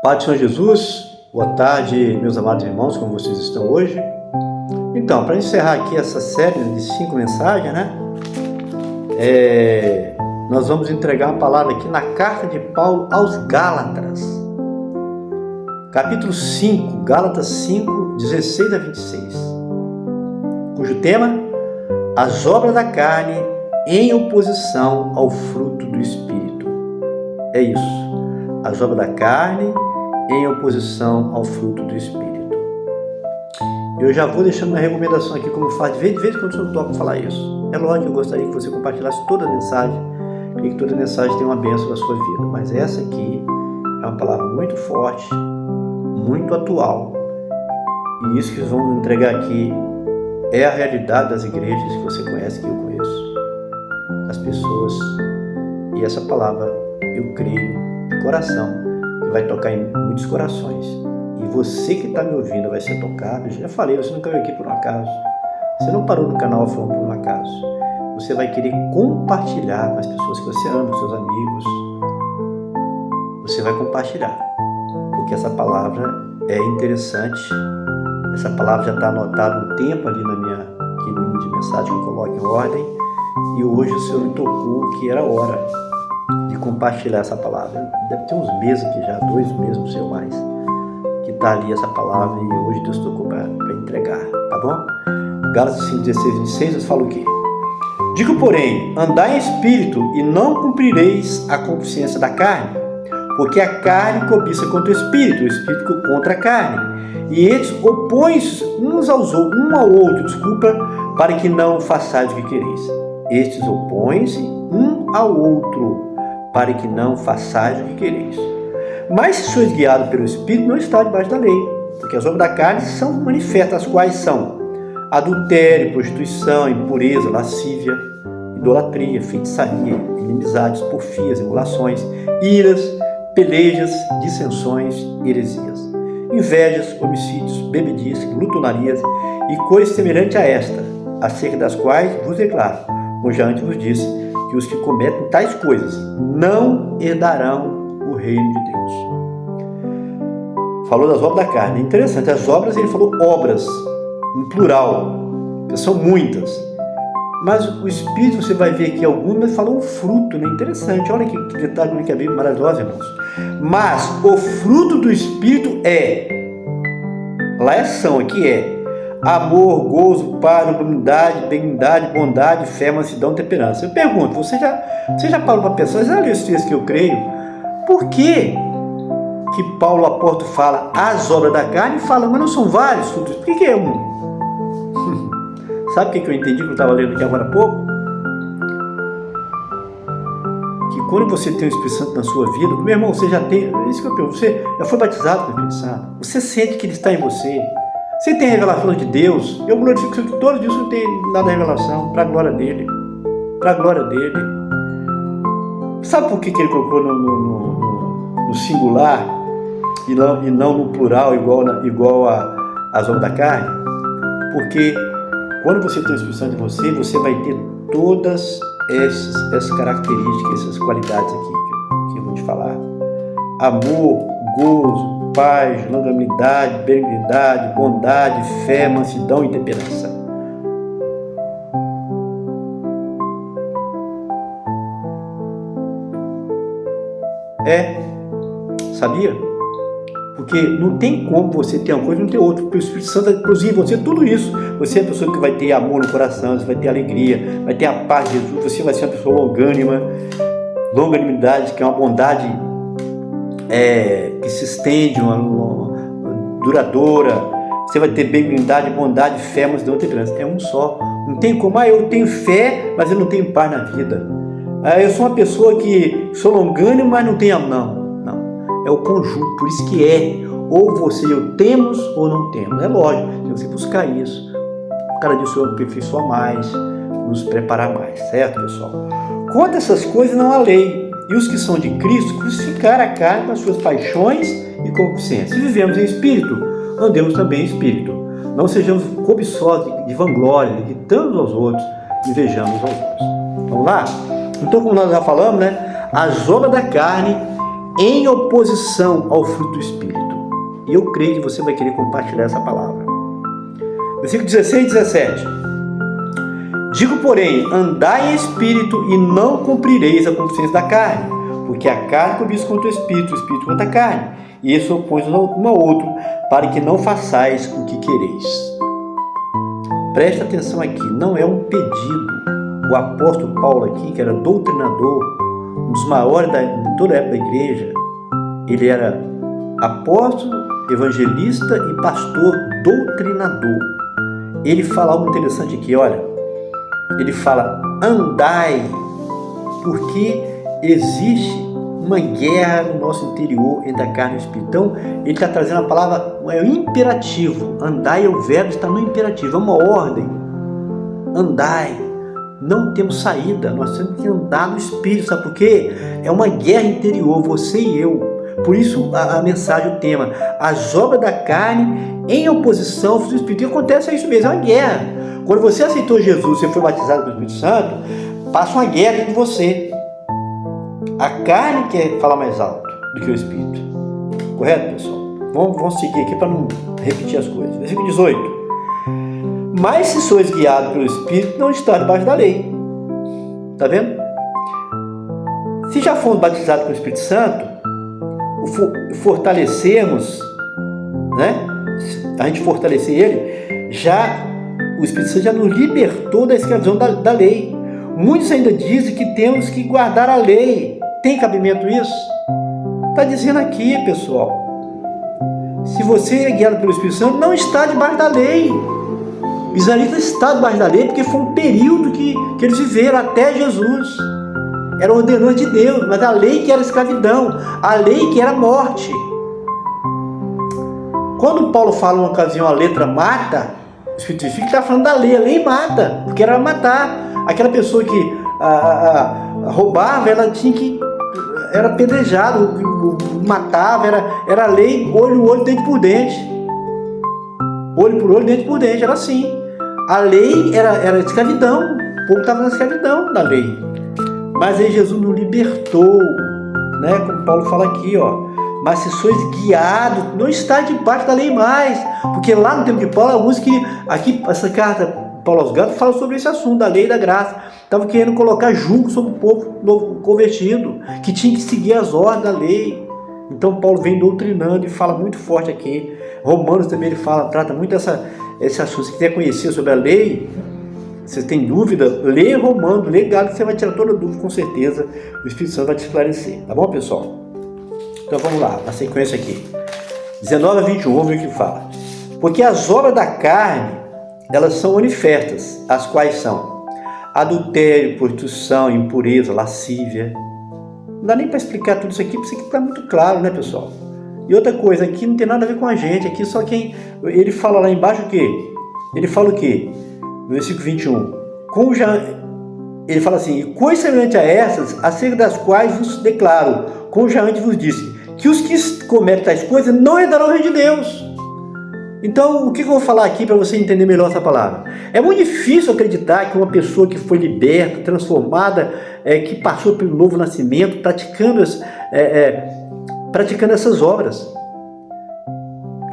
Pai do Senhor Jesus, boa tarde, meus amados irmãos, como vocês estão hoje? Então, para encerrar aqui essa série de 5 mensagens, nós vamos entregar uma palavra aqui na carta de Paulo aos Gálatas, capítulo 5, Gálatas 5, 16 a 26, cujo tema, as obras da carne em oposição ao fruto do Espírito. É isso, as obras da carne em oposição ao fruto do Espírito. Eu já vou deixando uma recomendação aqui, como eu faço de vez em quando eu toco falar isso. É lógico que eu gostaria que você compartilhasse toda a mensagem, e que toda a mensagem tenha uma bênção na sua vida. Mas essa aqui é uma palavra muito forte, muito atual. E isso que vamos entregar aqui é a realidade das igrejas que você conhece, que eu conheço, das pessoas. E essa palavra, eu creio de coração, vai tocar em muitos corações. E você que está me ouvindo vai ser tocado. Eu já falei, você nunca veio aqui por um acaso. Você não parou no canal falando por um acaso. Você vai querer compartilhar com as pessoas que você ama, com seus amigos. Você vai compartilhar. Porque essa palavra é interessante. Essa palavra já está anotada um tempo ali na minha linha de mensagem que eu coloco em ordem. E hoje o Senhor me tocou que era hora de compartilhar essa palavra. Deve ter uns meses aqui já, 2 meses, não sei ou mais, que está ali essa palavra e hoje Deus tocou para entregar, tá bom? Gálatas 5, 16, 26, eu falo o quê? Digo, porém, andai em espírito e não cumprireis a concupiscência da carne, porque a carne cobiça contra o espírito contra a carne, e eles opõem-se um ao outro, para que não façais o que quereis. Estes opõem-se um ao outro, para que não façais o que quereis. Mas se sois guiados pelo Espírito, não está debaixo da lei, porque as obras da carne são manifestas, as quais são adultério, prostituição, impureza, lascívia, idolatria, feitiçaria, inimizades, porfias, emulações, iras, pelejas, dissensões, heresias, invejas, homicídios, bebedices, glutonarias e coisas semelhantes a esta, acerca das quais vos declaro, como já antes vos disse, que os que cometem tais coisas não herdarão o reino de Deus. Falou das obras da carne. É interessante, as obras, ele falou obras, em plural, que são muitas. Mas o Espírito, você vai ver aqui algumas, falou um fruto, né? Interessante, olha que detalhe que a Bíblia é maravilhosa, irmãos. Mas o fruto do Espírito lá é ação, aqui é amor, gozo, paz, longanimidade, benignidade, bondade, fé, mansidão, temperança. Eu pergunto, você já parou para pensar, já leu esse texto que eu creio? Por que Paulo apóstolo fala as obras da carne e fala, mas não são vários frutos? Por que é um? Sabe o que eu entendi que eu estava lendo aqui agora há pouco? Que quando você tem o Espírito Santo na sua vida, meu irmão, você já tem, é isso que eu pergunto, você já foi batizado com o Espírito Santo, você sente que ele está em você. Você tem a revelação de Deus, eu glorifico que todos os dias não tem nada de revelação, para a glória dele. Para a glória dele. Sabe por que ele colocou no singular e não no plural, igual às obras da carne? Porque quando você tem o Espírito Santo em você, você vai ter todas essas características, essas qualidades aqui que eu vou te falar. Amor, gozo, paz, longanimidade, benignidade, bondade, fé, mansidão e temperança. Sabia? Porque não tem como você ter uma coisa e não ter outra, porque o Espírito Santo vai produzir em você tudo isso. Você é a pessoa que vai ter amor no coração, você vai ter alegria, vai ter a paz de Jesus, você vai ser uma pessoa longânima, longanimidade, que é uma bondade que se estende, uma duradoura. Você vai ter benignidade, bondade, fé, mansidão e temperança. É um só. Não tem como, eu tenho fé, mas eu não tenho paz na vida. Eu sou uma pessoa que sou longânimo, mas não tenho amor. Não. É o conjunto, por isso que ou você e eu temos ou não temos. É lógico, se você buscar isso, cada dia o Senhor aperfeiçoa mais, nos preparar mais, certo, pessoal? Contra essas coisas não há lei. E os que são de Cristo crucificaram a carne com as suas paixões e concupiscências. Se vivemos em espírito, andemos também em espírito. Não sejamos cobiçosos de vanglória, irritando aos outros, invejando aos outros. Vamos lá? Então, como nós já falamos, as obras da carne em oposição ao fruto do Espírito. E eu creio que você vai querer compartilhar essa palavra. Versículo 16 e 17. Digo, porém, andai em espírito e não cumprireis a concupiscência da carne, porque a carne cobiça contra o espírito contra a carne, e isso opõe um ao outro, para que não façais o que quereis. Presta atenção aqui, não é um pedido. O apóstolo Paulo aqui, que era doutrinador, um dos maiores de toda a época da igreja, ele era apóstolo, evangelista e pastor doutrinador. Ele fala algo interessante aqui, olha. Ele fala, andai, porque existe uma guerra no nosso interior entre a carne e o espírito. Então, ele está trazendo a palavra, é o imperativo. Andai, o verbo está no imperativo, é uma ordem. Andai. Não temos saída, nós temos que andar no Espírito, sabe por quê? É uma guerra interior, você e eu. Por isso a mensagem, o tema, as obras da carne em oposição ao Espírito. E acontece isso mesmo, é uma guerra. Quando você aceitou Jesus, você foi batizado pelo Espírito Santo, passa uma guerra dentro de você. A carne quer falar mais alto do que o Espírito. Correto, pessoal? Vamos seguir aqui para não repetir as coisas. Versículo 18. Mas se sois guiados pelo Espírito, não está debaixo da lei. Está vendo? Se já fomos batizados pelo Espírito Santo, fortalecemos, né? A gente fortalecer ele, o Espírito Santo já nos libertou da escravidão da lei. Muitos ainda dizem que temos que guardar a lei. Tem cabimento isso? Está dizendo aqui, pessoal. Se você é guiado pelo Espírito Santo, não está debaixo da lei. O israelita está debaixo da lei porque foi um período que eles viveram até Jesus. Era ordenança de Deus, mas a lei que era escravidão, a lei que era morte. Quando Paulo fala numa ocasião a letra mata, o Espírito fica está falando da lei, a lei mata, porque era matar. Aquela pessoa que roubava, ela tinha que, era apedrejado, matava, era lei, olho, dente por dente. Olho por olho, dente por dente, era assim. A lei era escravidão, o povo estava na escravidão da lei. Mas aí Jesus nos libertou, né? Como Paulo fala aqui, ó. Mas se sois guiados, não está debaixo da lei mais. Porque lá no tempo de Paulo, alguns que, aqui, essa carta, Paulo aos Gálatas, fala sobre esse assunto, da lei e da graça. Estavam querendo colocar julgo sobre o povo novo convertido, que tinha que seguir as ordens da lei. Então Paulo vem doutrinando e fala muito forte aqui. Romanos também ele fala, trata muito esse assunto. Se você quiser conhecer sobre a lei, se você tem dúvida, lê Romanos, lê Gálatas, você vai tirar toda dúvida, com certeza. O Espírito Santo vai te esclarecer. Tá bom, pessoal? Então vamos lá, na sequência aqui. 19 a 21, vamos ver o que fala. Porque as obras da carne, elas são manifestas, as quais são adultério, prostituição, impureza, lascívia. Não dá nem para explicar tudo isso aqui, porque isso aqui está muito claro, né, pessoal? E outra coisa, aqui não tem nada a ver com a gente, aqui só quem... Ele fala lá embaixo o quê? Ele fala o quê? No versículo 21. Ele fala assim, e coisa semelhante a essas, acerca das quais vos declaro, como já antes vos disse, que os que cometem tais coisas não herdarão o reino de Deus. Então, o que eu vou falar aqui para você entender melhor essa palavra? É muito difícil acreditar que uma pessoa que foi liberta, transformada, que passou pelo novo nascimento, praticando essas obras.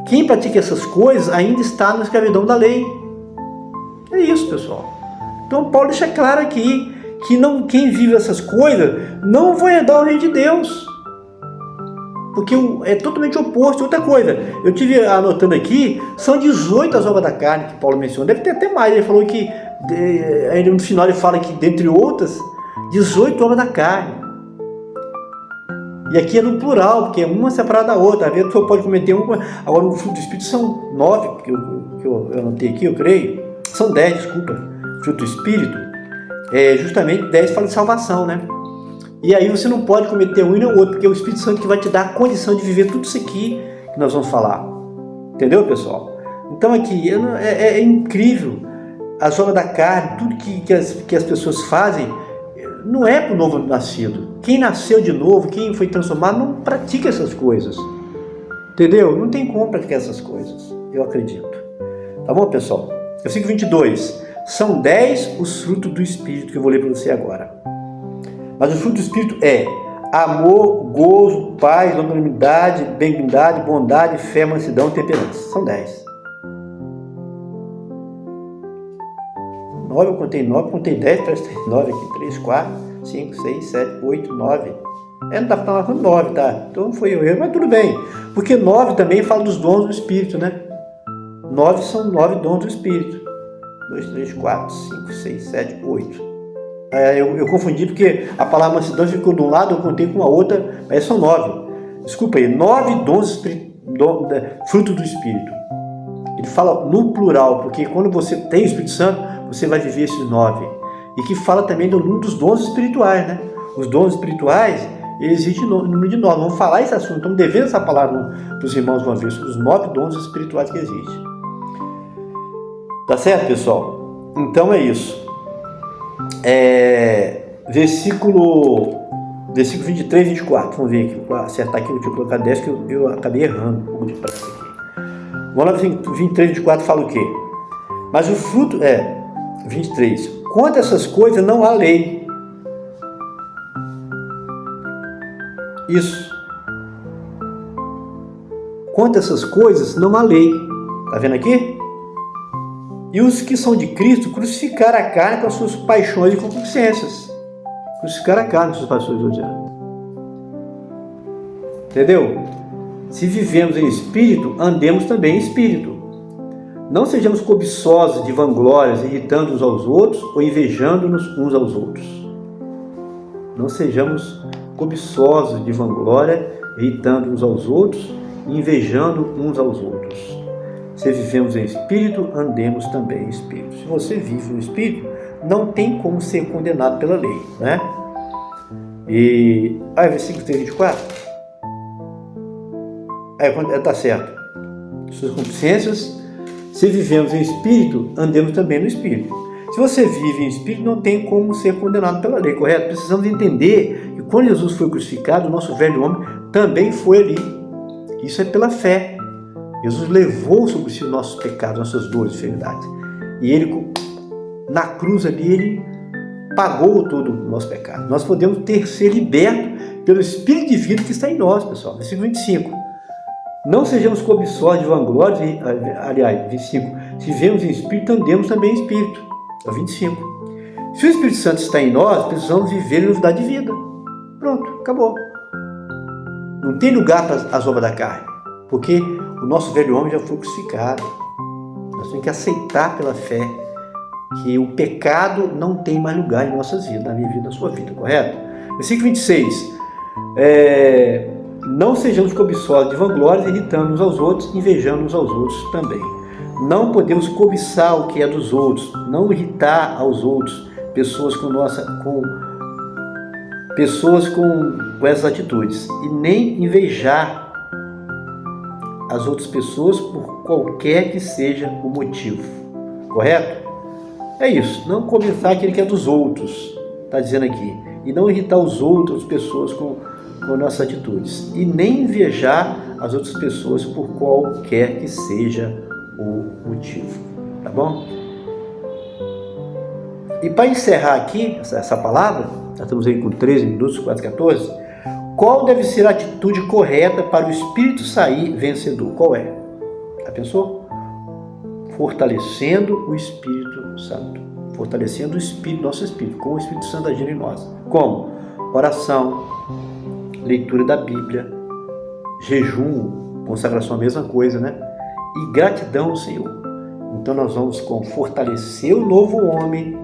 Quem pratica essas coisas ainda está na escravidão da lei. É isso, pessoal. Então, Paulo deixa claro aqui que quem vive essas coisas não vai herdar o reino de Deus. Porque é totalmente oposto. Outra coisa, eu tive anotando aqui, são 18 as obras da carne que Paulo menciona. Deve ter até mais. Ele falou que, no final ele fala que, dentre outras, 18 obras da carne. E aqui é no plural, porque é uma separada da outra. Às vezes o senhor pode cometer uma. Agora, o fruto do Espírito são 9, que eu anotei aqui, eu creio. São 10, desculpa. Fruto do Espírito. Justamente 10 fala de salvação, né? E aí você não pode cometer um e não outro, porque é o Espírito Santo que vai te dar a condição de viver tudo isso aqui que nós vamos falar. Entendeu, pessoal? Então aqui é incrível. As obras da carne, tudo que as pessoas fazem, não é para o novo nascido. Quem nasceu de novo, quem foi transformado, não pratica essas coisas. Entendeu? Não tem como praticar essas coisas, eu acredito. Tá bom, pessoal? Versículo 22. São 10 os frutos do Espírito que eu vou ler para você agora. Mas o fruto do Espírito é amor, gozo, paz, longanimidade, benignidade, bondade, fé, mansidão e temperança. São 10. 9, eu contei 9, contei 10, parece que tem 9 aqui. 3, 4, 5, 6, 7, 8, 9. Não está falando 9, tá? Então foi eu, mas tudo bem. Porque 9 também fala dos dons do Espírito, né? 9 são 9 dons do Espírito. 2, 3, 4, 5, 6, 7, 8. Eu confundi porque a palavra mansidão ficou de um lado, eu contei com a outra, mas são 9. Desculpa aí, 9 dons, fruto do Espírito. Ele fala no plural, porque quando você tem o Espírito Santo, você vai viver esses 9. E que fala também do número dos dons espirituais, né? Os dons espirituais, existe no número de 9. Vamos falar esse assunto, estamos devendo essa palavra para os irmãos uma vez, sobre os 9 dons espirituais que existem. Tá certo, pessoal? Então é isso. Versículo 23 e 24. Vamos ver aqui, vou acertar aqui, eu tinha colocado 10 que eu acabei errando um pouco de prática aqui. Vamos lá, 23 e 24 fala o quê? Mas o fruto 23. Quanto a essas coisas não há lei. Isso. Quanto a essas coisas não há lei. Tá vendo aqui? E os que são de Cristo crucificaram a carne com as suas paixões e concupiscências. Crucificaram a carne com as suas paixões e odiados. Entendeu? Se vivemos em espírito, andemos também em espírito. Não sejamos cobiçosos de vanglórias, irritando uns aos outros ou invejando-nos uns aos outros. Não sejamos cobiçosos de vanglória, irritando uns aos outros e invejando uns aos outros. Se vivemos em espírito, andemos também em espírito. Se você vive no espírito, não tem como ser condenado pela lei, né? E versículo 24. Tá certo. Suas concupiscências. Se vivemos em espírito, andemos também no espírito. Se você vive em espírito, não tem como ser condenado pela lei, correto? Precisamos entender que quando Jesus foi crucificado, o nosso velho homem também foi ali. Isso é pela fé. Jesus levou sobre si os nossos pecados, nossas dores e enfermidades. E Ele, na cruz ali, Ele pagou todo o nosso pecado. Nós podemos ser libertos pelo Espírito de vida que está em nós, pessoal. Versículo 25. Não sejamos cobiçosos de vanglórias, aliás, 25. Se vivemos em Espírito, andemos também em Espírito. 25. Se o Espírito Santo está em nós, precisamos viver em novidade de vida. Pronto, acabou. Não tem lugar para as obras da carne, porque o nosso velho homem já foi crucificado. Nós temos que aceitar pela fé que o pecado não tem mais lugar em nossas vidas, na minha vida, na sua vida, correto? Versículo 26. Não sejamos cobiçosos de vanglórias, irritando uns aos outros, invejando uns aos outros também. Não podemos cobiçar o que é dos outros, não irritar aos outros, pessoas com essas atitudes, e nem invejar as outras pessoas por qualquer que seja o motivo, correto? É isso, não cobiçar aquele que é dos outros, está dizendo aqui, e não irritar os outros, pessoas com nossas atitudes, e nem invejar as outras pessoas por qualquer que seja o motivo, tá bom? E para encerrar aqui essa palavra, nós estamos aí com 13 minutos, quase 14, qual deve ser a atitude correta para o espírito sair vencedor? Qual é? Já pensou? Fortalecendo o Espírito Santo. Fortalecendo o Espírito, nosso Espírito, com o Espírito Santo agindo em nós. Como? Oração, leitura da Bíblia, jejum, consagração, a mesma coisa, né? E gratidão ao Senhor. Então nós vamos fortalecer o novo homem,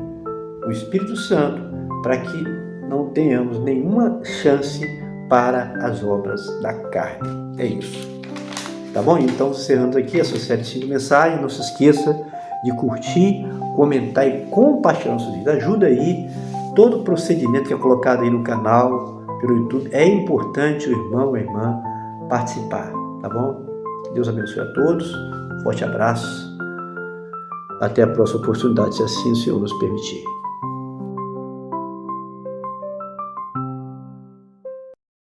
o Espírito Santo, para que não tenhamos nenhuma chance para as obras da carne. É isso. Tá bom? Então, encerrando aqui essa série de 5 mensagens, não se esqueça de curtir, comentar e compartilhar nossos vídeos. Ajuda aí todo o procedimento que é colocado aí no canal, pelo YouTube. É importante o irmão, a irmã participar, tá bom? Deus abençoe a todos. Forte abraço. Até a próxima oportunidade, se assim o Senhor nos permitir.